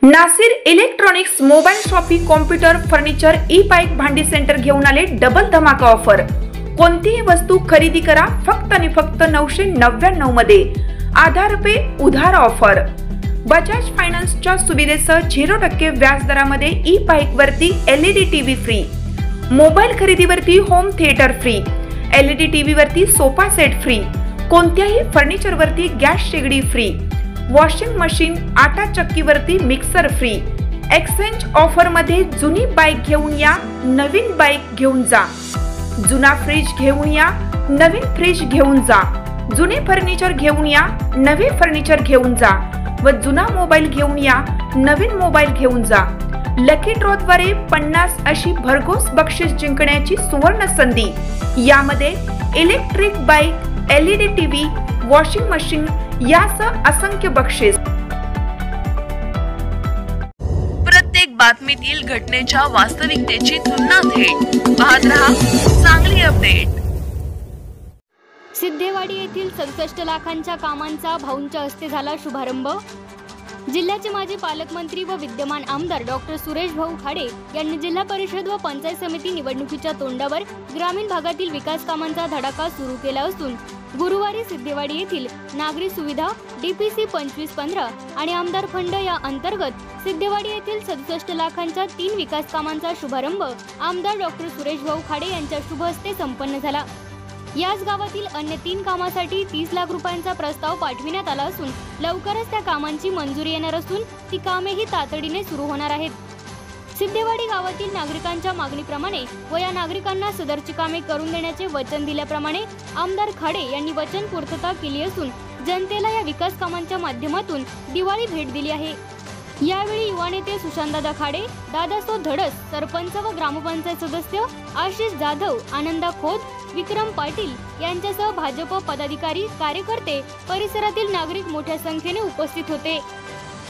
Nasir electronics mobile shoppe computer furniture e bike भांडी centre घेऊन आले डबल धमाका ऑफर। कोणतीही वस्तू खरेदी करा फक्त आणि फक्त 999 मध्ये। आधार पे उधार ऑफर। बजाज फायनान्सच्या सुविधेसह 0% व्याज दरामध्ये ई बाईक वरती LED टीव्ही फ्री, मोबाईल खरेदीवरती home theatre free, LED TV वरती सोफा सेट फ्री, कोणत्याही फर्निचर वरती गॅस शेगडी फ्री, वॉशिंग मशीन आटा चक्कीवरती मिक्सर फ्री। एक्सचेंज ऑफर मध्ये जुनी बाईक घेऊन या, नवीन बाईक घेऊन जा। जुना फ्रीज घेऊन या, नवीन फ्रीज घेऊन जा। जुने फर्निचर घेऊन या, नवे फर्निचर घेऊन जा व जुना मोबाईल घेऊन या, नवीन मोबाईल घेऊन जा। लकी ड्रॉ द्वारे 50 अशी भरघोस बक्षीस जिंकण्याची सुवर्ण संधी। यामध्ये electric bike, LED TV, washing machine यासह असंख्य बक्षीस। प्रत्येक बातमीतील घटनेच्या वास्तविकतेची तुलना थेट पाहत रहा चांगली अपडेट। सिद्धेवाडी येथील 67 लाखांच्या कामांचा भाऊंच्या हस्ते झाला शुभारंभ। जिल्ह्याचे माजी पालकमंत्री व विद्यमान आमदार डॉक्टर सुरेश भाऊ खाडे यांनी जिल्हा परिषद व पंचायत समिती निवडणुकीच्या तोंडावर ग्रामीण भागातील विकास कामांचा धडाका सुरू केला असून गुरुवारी सिद्धेवाडी येथील नागरी सुविधा DPC 2515 आणि आमदार फंड या अंतर्गत सिद्धेवाडी येथील 67 लाखांच्या 3 विकास कामांचा शुभारंभ आमदार डॉक्टर सुरेश भाऊ खाडे यांच्या शुभ हस्ते संपन्न झाला। याच गावातील अन्य 3 कामासाठी 30 लाख रुपयांचा प्रस्ताव पाठविण्यात आला असून लवकरच त्या कामांची मंजुरी येणार असून ती कामेही तातडीने सुरू होणार आहेत। सिद्धेवाडी गावातील नागरिकांच्या मागणीप्रमाणे व या नागरिकांना सदरची कामे करून देण्याचे वचन दिल्याप्रमाणे आमदार खाडे यांनी वचन पूर्तता केली असून जनतेला या विकास कामांच्या माध्यमातून दिवाळी भेट दिली आहे। यावेळी युवा नेते सुशांतदादा खाडे, दादासो धडस, सरपंच व ग्रामपंचायत सदस्य आशिष जाधव, आनंदा खोत, विक्रम पाटील यांच्यासह भाजप पदाधिकारी, कार्यकर्ते, परिसरातील नागरिक मोठ्या संख्येने उपस्थित होते।